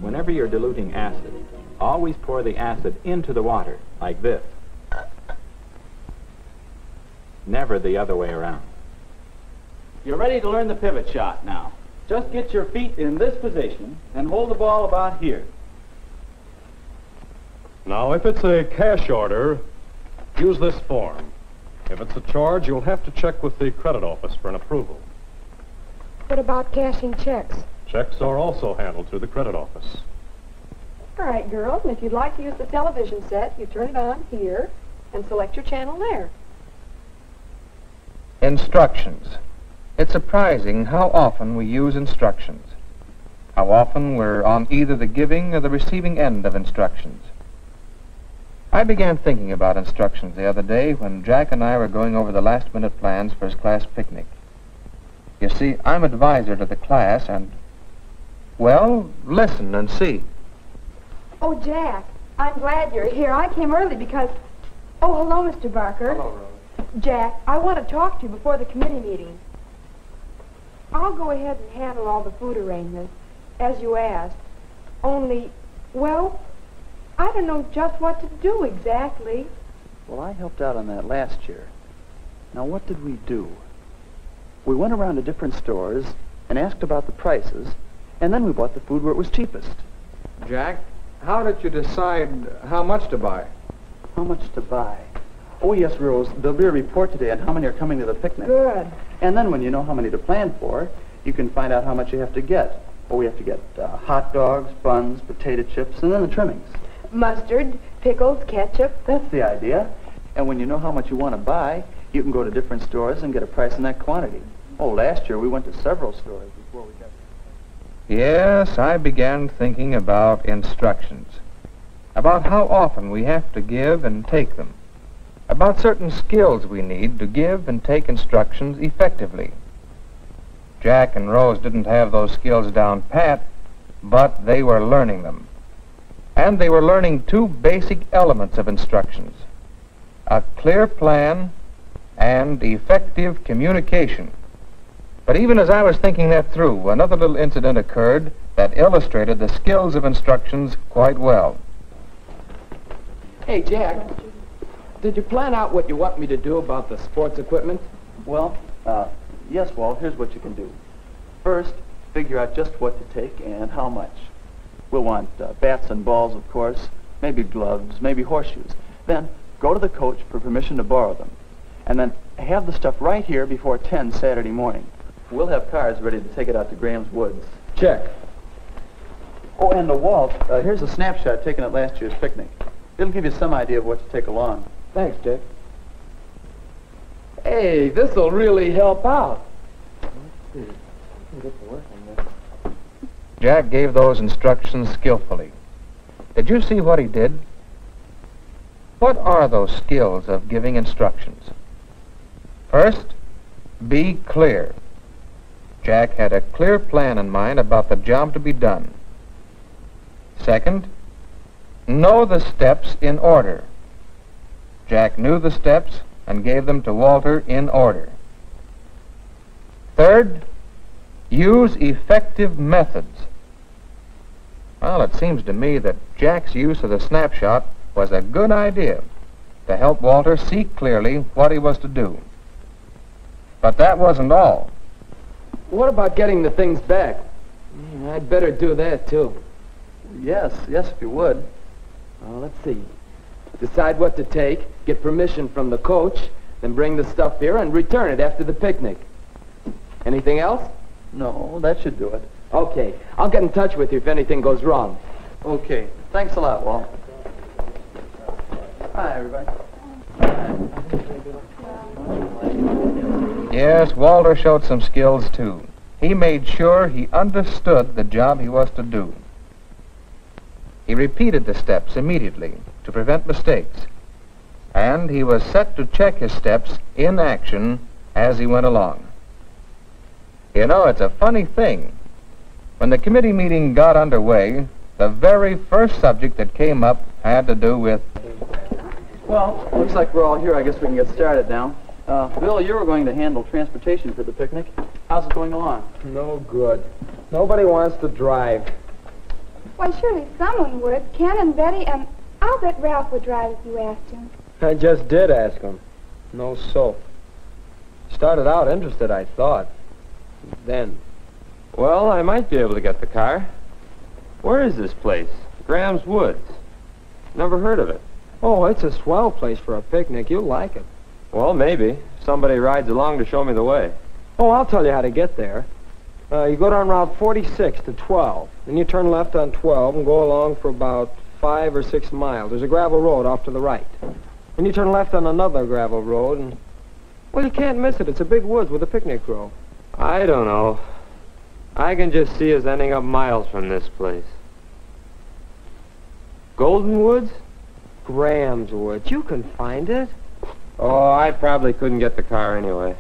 Whenever you're diluting acid, always pour the acid into the water, like this. Never the other way around. You're ready to learn the pivot shot now. Just get your feet in this position and hold the ball about here. Now, if it's a cash order, use this form. If it's a charge, you'll have to check with the credit office for an approval. What about cashing checks? Checks are also handled through the credit office. All right, girls, and if you'd like to use the television set, you turn it on here and select your channel there. Instructions. It's surprising how often we use instructions. How often we're on either the giving or the receiving end of instructions. I began thinking about instructions the other day when Jack and I were going over the last-minute plans for his class picnic. You see, I'm advisor to the class and, well, listen and see. Oh, Jack, I'm glad you're here. I came early because... Oh, hello, Mr. Barker. Hello, Rose. Jack, I want to talk to you before the committee meeting. I'll go ahead and handle all the food arrangements, as you asked. Only, well, I don't know just what to do exactly. Well, I helped out on that last year. Now, what did we do? We went around to different stores and asked about the prices, and then we bought the food where it was cheapest. Jack, how did you decide how much to buy? How much to buy? Oh, yes, Rose. There'll be a report today on how many are coming to the picnic. Good. And then when you know how many to plan for, you can find out how much you have to get. Oh, we have to get hot dogs, buns, potato chips, and then the trimmings. Mustard, pickles, ketchup. That's the idea. And when you know how much you want to buy, you can go to different stores and get a price on that quantity. Oh, last year we went to several stores before we got... Yes, I began thinking about instructions. About how often we have to give and take them. About certain skills we need to give and take instructions effectively. Jack and Rose didn't have those skills down pat, but they were learning them. And they were learning two basic elements of instructions: a clear plan and effective communication. But even as I was thinking that through, another little incident occurred that illustrated the skills of instructions quite well. Hey, Jack, did you plan out what you want me to do about the sports equipment? Well, yes, Walt, here's what you can do. First, figure out just what to take and how much. We'll want bats and balls, of course, maybe gloves, maybe horseshoes. Then, go to the coach for permission to borrow them. And then have the stuff right here before 10 Saturday morning. We'll have cars ready to take it out to Graham's Woods. Check. Oh, and Walt, here's a snapshot taken at last year's picnic. It'll give you some idea of what to take along. Thanks, Dick. Hey, this'll really help out. Jack gave those instructions skillfully. Did you see what he did? What are those skills of giving instructions? First, be clear. Jack had a clear plan in mind about the job to be done. Second, know the steps in order. Jack knew the steps and gave them to Walter in order. Third, use effective methods. Well, it seems to me that Jack's use of the snapshot was a good idea to help Walter see clearly what he was to do. But that wasn't all. What about getting the things back? I'd better do that, too. Yes, if you would. Well, let's see. Decide what to take, get permission from the coach, then bring the stuff here and return it after the picnic. Anything else? No, that should do it. Okay. I'll get in touch with you if anything goes wrong. Okay. Thanks a lot, Walt. Hi, everybody. Yes, Walter showed some skills, too. He made sure he understood the job he was to do. He repeated the steps immediately to prevent mistakes, and he was set to check his steps in action as he went along. You know, it's a funny thing. When the committee meeting got underway, the very first subject that came up had to do with... Well, looks like we're all here. I guess we can get started now. Bill, you were going to handle transportation for the picnic. How's it going along? No good. Nobody wants to drive. Why, surely someone would. Ken and Betty, and I'll bet Ralph would drive if you asked him. I just did ask him. No soap. Started out interested, I thought. Then. Well, I might be able to get the car. Where is this place? Graham's Woods. Never heard of it. Oh, it's a swell place for a picnic. You'll like it. Well, maybe. Somebody rides along to show me the way. Oh, I'll tell you how to get there. You go down Route 46 to 12. Then you turn left on 12 and go along for about 5 or 6 miles. There's a gravel road off to the right. Then you turn left on another gravel road and... Well, you can't miss it. It's a big woods with a picnic row. I don't know. I can just see us ending up miles from this place. Golden Woods? Graham's Woods. You can find it. Oh, I probably couldn't get the car anyway.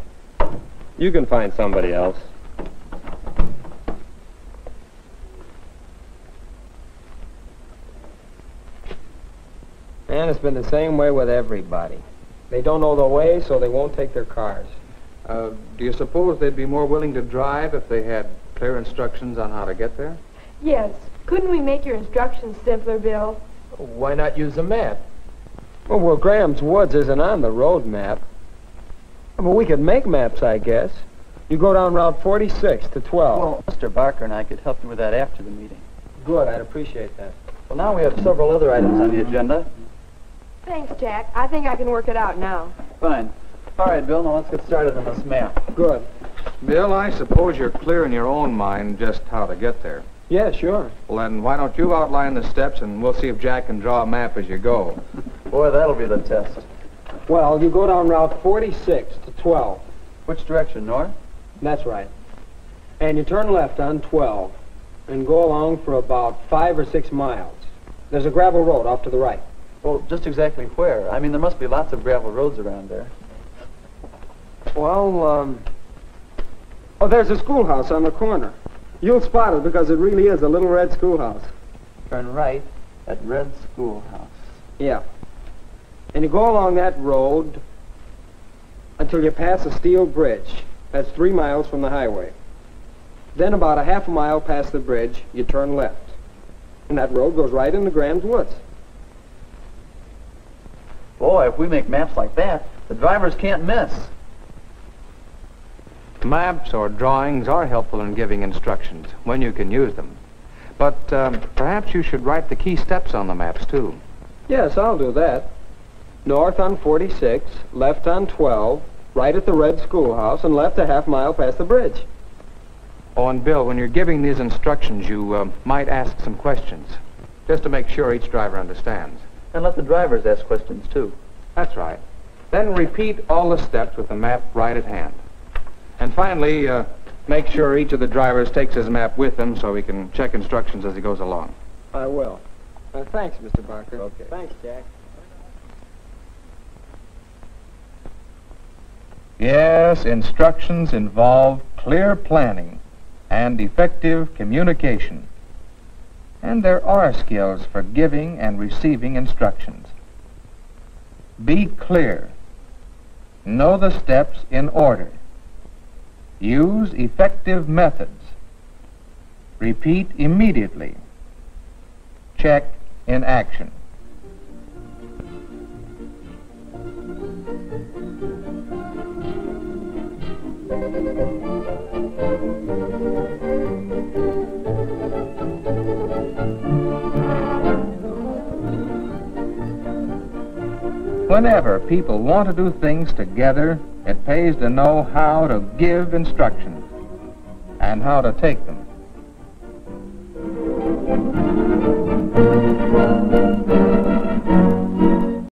You can find somebody else. And it's been the same way with everybody. They don't know the way, so they won't take their cars. Do you suppose they'd be more willing to drive if they had clear instructions on how to get there? Yes. Couldn't we make your instructions simpler, Bill? Why not use a map? Well, Graham's Woods isn't on the road map. But we could make maps, I guess. You go down Route 46 to 12. Well, Mr. Barker and I could help you with that after the meeting. Good, I'd appreciate that. Well, now we have several other items on the agenda. Thanks, Jack. I think I can work it out now. Fine. All right, Bill, now let's get started on this map. Good. Bill, I suppose you're clear in your own mind just how to get there. Yeah, sure. Well, then why don't you outline the steps and we'll see if Jack can draw a map as you go. Boy, that'll be the test. Well, you go down Route 46 to 12. Which direction, north? That's right. And you turn left on 12 and go along for about 5 or 6 miles. There's a gravel road off to the right. Well, just exactly where? I mean, there must be lots of gravel roads around there. Well, oh, there's a schoolhouse on the corner. You'll spot it because it really is a little red schoolhouse. Turn right at Red Schoolhouse. Yeah. And you go along that road until you pass a steel bridge. That's 3 miles from the highway. Then about a half a mile past the bridge, you turn left. And that road goes right into Graham's Woods. Boy, if we make maps like that, the drivers can't miss. Maps or drawings are helpful in giving instructions when you can use them. But perhaps you should write the key steps on the maps, too. Yes, I'll do that. North on 46, left on 12, right at the red schoolhouse, and left a half mile past the bridge. Oh, and Bill, when you're giving these instructions, you might ask some questions, just to make sure each driver understands. And let the drivers ask questions, too. That's right. Then repeat all the steps with the map right at hand. And finally, make sure each of the drivers takes his map with him so he can check instructions as he goes along. I will. Thanks, Mr. Barker. Okay. Thanks, Jack. Yes, instructions involve clear planning and effective communication. And there are skills for giving and receiving instructions. Be clear. Know the steps in order. Use effective methods. Repeat immediately. Check in action. Whenever people want to do things together, it pays to know how to give instructions and how to take them.